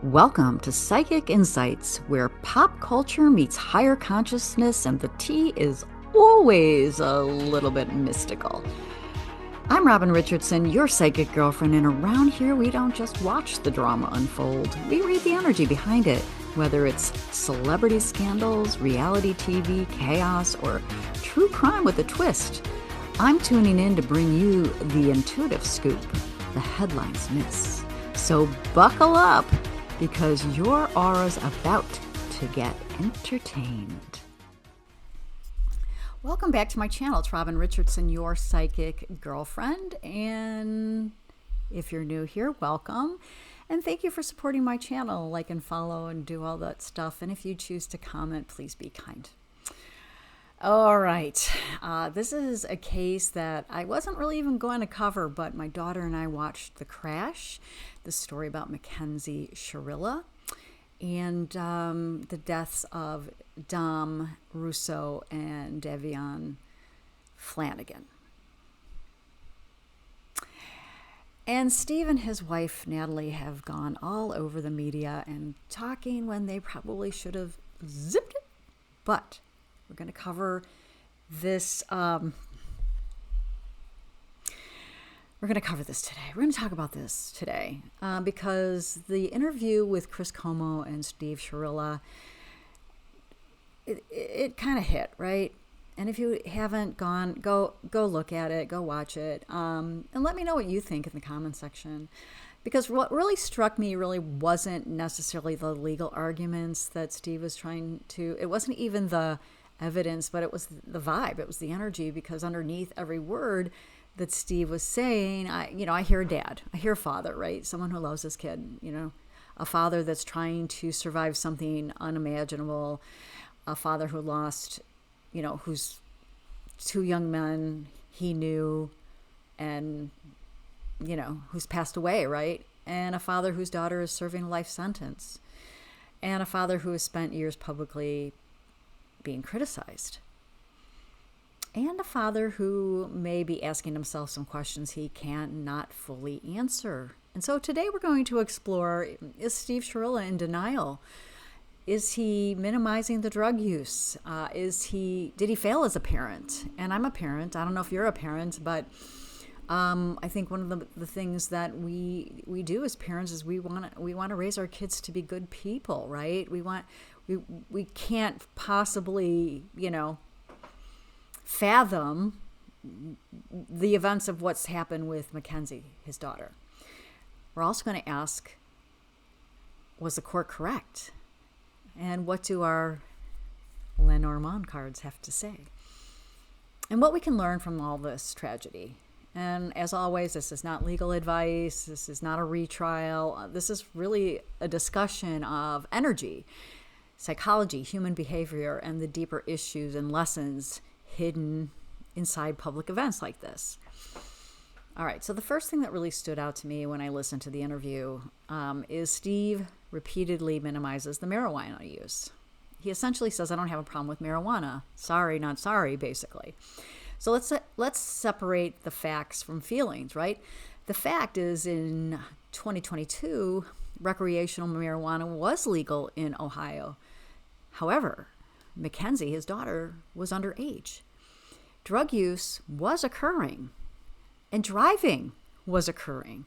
Welcome to Psychic Insights, where pop culture meets higher consciousness and the tea is always a little bit mystical. I'm Robin Richardson, your psychic girlfriend, and around here we don't just watch the drama unfold. We read the energy behind it, whether it's celebrity scandals, reality TV, chaos, or true crime with a twist. I'm tuning in to bring you the intuitive scoop the headlines miss. So buckle up, because your aura's about to get entertained. Welcome back to my channel. It's Robin Richardson, your psychic girlfriend. And if you're new here, welcome. And thank you for supporting my channel. Like and follow and do all that stuff. And if you choose to comment, please be kind. All right. This is a case that I wasn't really even going to cover, but my daughter and I watched The Crash, the story about Mackenzie Shirilla, and the deaths of Dom Russo and Davion Flanagan. And Steve and his wife, Natalie, have gone all over the media and talking when they probably should have zipped it. But we're going to cover this. We're going to cover this today. We're going to talk about this today because the interview with Chris Cuomo and Steve Shirilla, it kind of hit, right? And if you haven't gone, go look at it, go watch it, and let me know what you think in the comment section. Because what really struck me really wasn't necessarily the legal arguments that Steve was trying to, it wasn't even the evidence, but it was the vibe, it was the energy, because underneath every word that Steve was saying, I hear a dad, I hear a father, right? Someone who loves his kid, a father that's trying to survive something unimaginable, a father who lost, who's two young men he knew and, who's passed away, right? And a father whose daughter is serving a life sentence, and a father who has spent years publicly being criticized, and a father who may be asking himself some questions he cannot fully answer. And so today we're going to explore, is Steve Shirilla in denial? Is he minimizing the drug use? Did he fail as a parent? And I'm a parent. I don't know if you're a parent, but I think one of the things that we do as parents is we want to raise our kids to be good people, right? We can't possibly, fathom the events of what's happened with Mackenzie, his daughter. We're also going to ask, was the court correct? And what do our Lenormand cards have to say? And what we can learn from all this tragedy. And as always, this is not legal advice. This is not a retrial. This is really a discussion of energy, psychology, human behavior, and the deeper issues and lessons hidden inside public events like this. All right, so the first thing that really stood out to me when I listened to the interview is Steve repeatedly minimizes the marijuana use. He essentially says, I don't have a problem with marijuana. Sorry, not sorry, basically. So let's separate the facts from feelings, right? The fact is, in 2022, recreational marijuana was legal in Ohio. However, Mackenzie, his daughter, was underage. Drug use was occurring, and driving was occurring.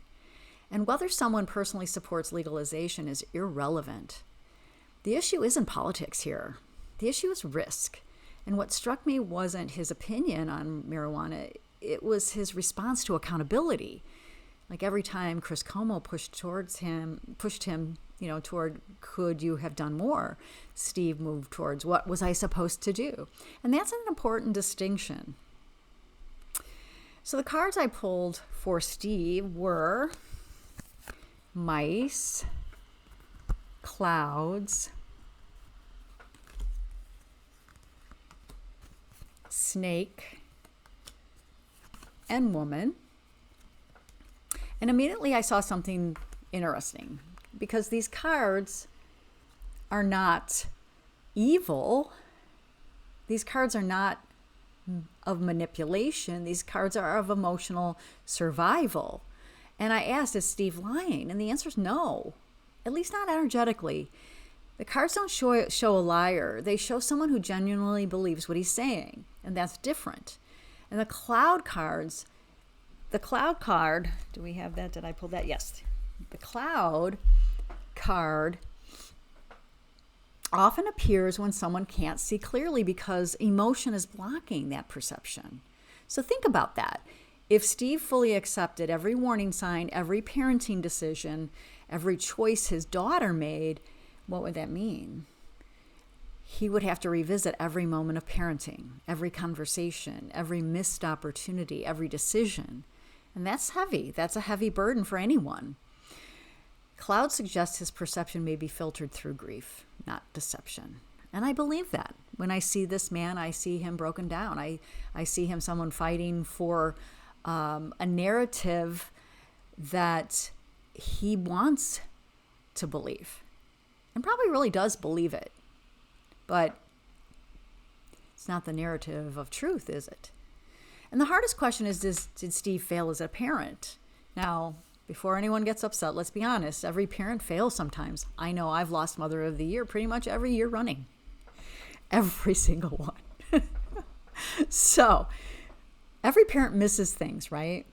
And whether someone personally supports legalization is irrelevant. The issue isn't politics here. The issue is risk. And what struck me wasn't his opinion on marijuana, it was his response to accountability. Like every time Chris Cuomo pushed him, toward could you have done more, Steve moved towards what was I supposed to do? And that's an important distinction. So the cards I pulled for Steve were mice, clouds, snake, and woman. And immediately I saw something interesting, because these cards are not evil. These cards are not of manipulation. These cards are of emotional survival. And I asked, is Steve lying? And the answer is no. at least not energetically. The cards don't show a liar. They show someone who genuinely believes what he's saying, and that's different. And the cloud card, do we have that? Did I pull that? Yes. The cloud card often appears when someone can't see clearly because emotion is blocking that perception. So think about that. If Steve fully accepted every warning sign, every parenting decision, every choice his daughter made, what would that mean? He would have to revisit every moment of parenting, every conversation, every missed opportunity, every decision. And that's heavy. That's a heavy burden for anyone. Cloud suggests his perception may be filtered through grief, not deception. And I believe that. When I see this man, I see him broken down. I see him someone fighting for a narrative that he wants to believe and probably really does believe it. But it's not the narrative of truth, is it? And the hardest question is, did Steve fail as a parent? Now, before anyone gets upset, let's be honest. Every parent fails sometimes. I know I've lost Mother of the Year pretty much every year running. Every single one. So, every parent misses things, right?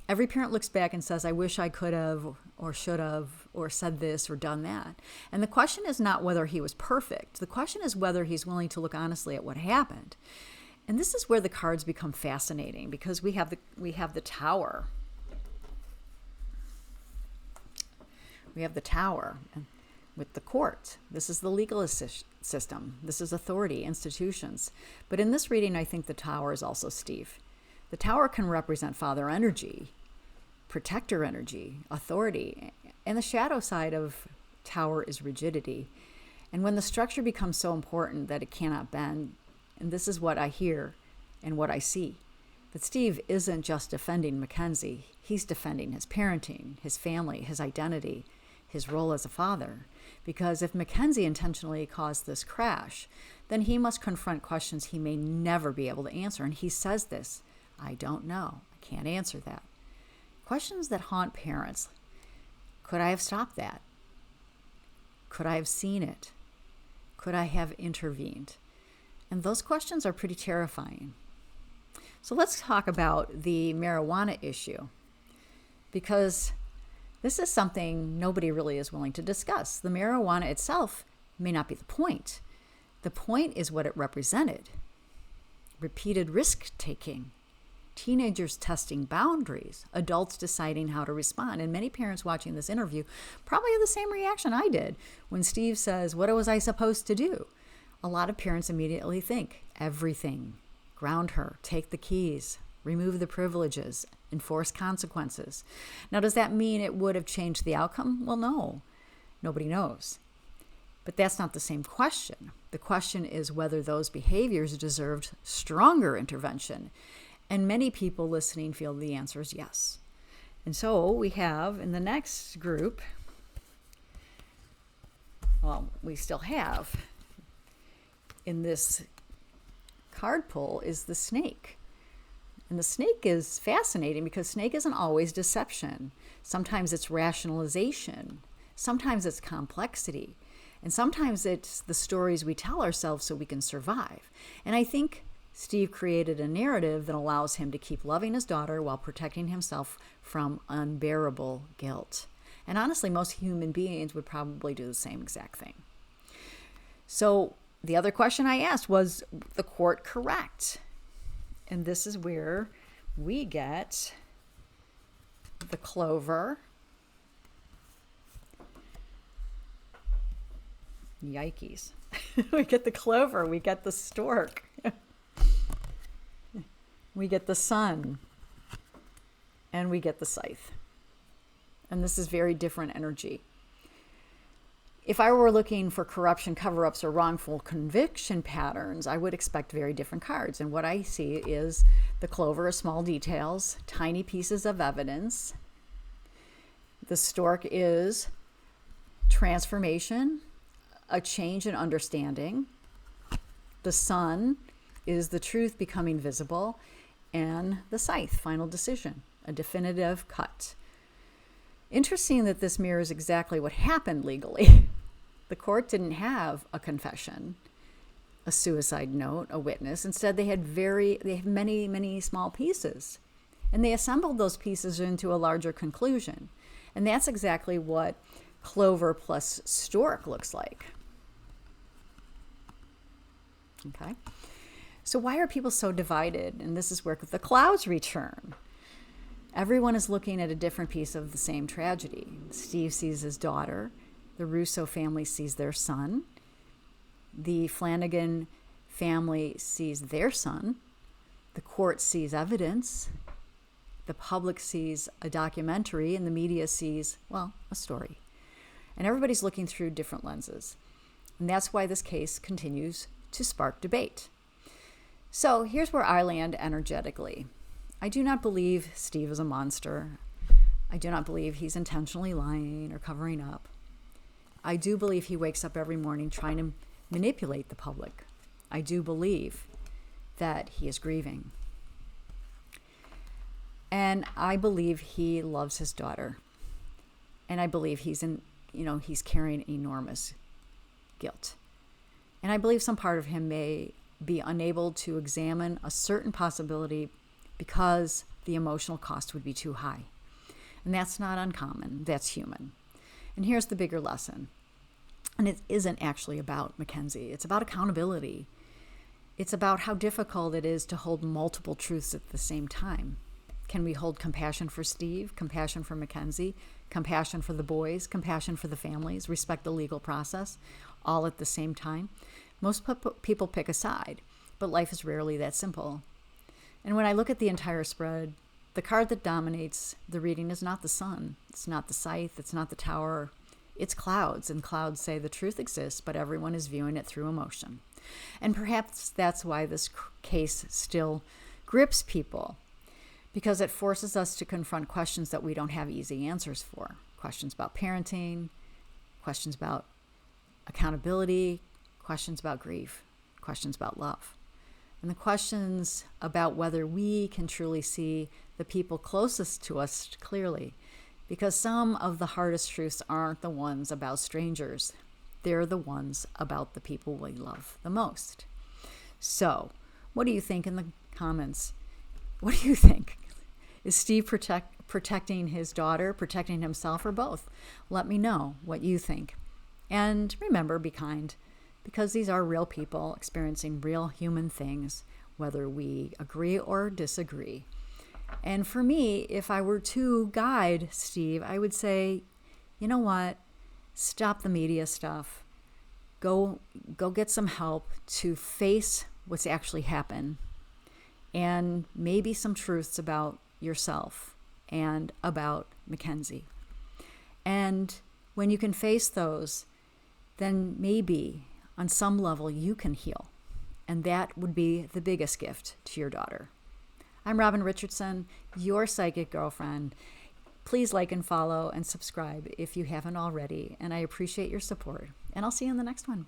Every parent looks back and says, I wish I could have or should have or said this or done that. And the question is not whether he was perfect. The question is whether he's willing to look honestly at what happened. And this is where the cards become fascinating because we have the Tower. We have the Tower with the court. This is the legal system. This is authority, institutions. But in this reading, I think the Tower is also Steve. The Tower can represent father energy, protector energy, authority. And the shadow side of Tower is rigidity. And when the structure becomes so important that it cannot bend, and this is what I hear and what I see, that Steve isn't just defending Mackenzie. He's defending his parenting, his family, his identity, his role as a father. Because if Mackenzie intentionally caused this crash, then he must confront questions he may never be able to answer. And he says this, I don't know. I can't answer that. Questions that haunt parents. Could I have stopped that? Could I have seen it? Could I have intervened? And those questions are pretty terrifying. So let's talk about the marijuana issue, because this is something nobody really is willing to discuss. The marijuana itself may not be the point. The point is what it represented. Repeated risk-taking, teenagers testing boundaries, adults deciding how to respond. And many parents watching this interview probably have the same reaction I did when Steve says, what was I supposed to do? A lot of parents immediately think, everything. Ground her, take the keys, remove the privileges, enforce consequences. Now, does that mean it would have changed the outcome? Well, no. Nobody knows. But that's not the same question. The question is whether those behaviors deserved stronger intervention. And many people listening feel the answer is yes. And so we have in the next group, well, we still have in this card pull is the snake. And the snake is fascinating because snake isn't always deception. Sometimes it's rationalization. Sometimes it's complexity. And sometimes it's the stories we tell ourselves so we can survive. And I think Steve created a narrative that allows him to keep loving his daughter while protecting himself from unbearable guilt. And honestly, most human beings would probably do the same exact thing. So the other question I asked, was the court correct? And this is where we get the clover. Yikes. We get the clover. We get the stork. We get the sun. And we get the scythe. And this is very different energy. If I were looking for corruption, cover-ups, or wrongful conviction patterns, I would expect very different cards. And what I see is the clover is small details, tiny pieces of evidence. The stork is transformation, a change in understanding. The sun is the truth becoming visible. And the scythe, final decision, a definitive cut. Interesting that this mirrors exactly what happened legally. The court didn't have a confession, a suicide note, a witness. Instead, they had many, many small pieces. And they assembled those pieces into a larger conclusion. And that's exactly what Clover plus Stork looks like. Okay. So why are people so divided? And this is where the clouds return. Everyone is looking at a different piece of the same tragedy. Steve sees his daughter. The Russo family sees their son. The Flanagan family sees their son. The court sees evidence. The public sees a documentary, and the media sees, well, a story. And everybody's looking through different lenses. And that's why this case continues to spark debate. So here's where I land energetically. I do not believe Steve is a monster. I do not believe he's intentionally lying or covering up. I do believe he wakes up every morning trying to manipulate the public. I do believe that he is grieving. And I believe he loves his daughter. And I believe he's carrying enormous guilt. And I believe some part of him may be unable to examine a certain possibility because the emotional cost would be too high. And that's not uncommon. That's human. And here's the bigger lesson. And it isn't actually about Mackenzie. It's about accountability. It's about how difficult it is to hold multiple truths at the same time. Can we hold compassion for Steve, compassion for Mackenzie, compassion for the boys, compassion for the families, respect the legal process, all at the same time? Most people pick a side, but life is rarely that simple. And when I look at the entire spread, the card that dominates the reading is not the sun, it's not the scythe, it's not the tower, it's clouds. And clouds say the truth exists, but everyone is viewing it through emotion. And perhaps that's why this case still grips people, because it forces us to confront questions that we don't have easy answers for. Questions about parenting, questions about accountability, questions about grief, questions about love, and the questions about whether we can truly see the people closest to us clearly, because some of the hardest truths aren't the ones about strangers. They're the ones about the people we love the most. So, what do you think in the comments? What do you think? Is Steve protecting his daughter, protecting himself, or both? Let me know what you think. And remember, be kind, because these are real people experiencing real human things, whether we agree or disagree. And for me, if I were to guide Steve, I would say, you know what? Stop the media stuff. Go get some help to face what's actually happened, and maybe some truths about yourself and about Mackenzie. And when you can face those, then maybe on some level you can heal. And that would be the biggest gift to your daughter. I'm Robin Richardson, your psychic girlfriend. Please like and follow and subscribe if you haven't already. And I appreciate your support. And I'll see you in the next one.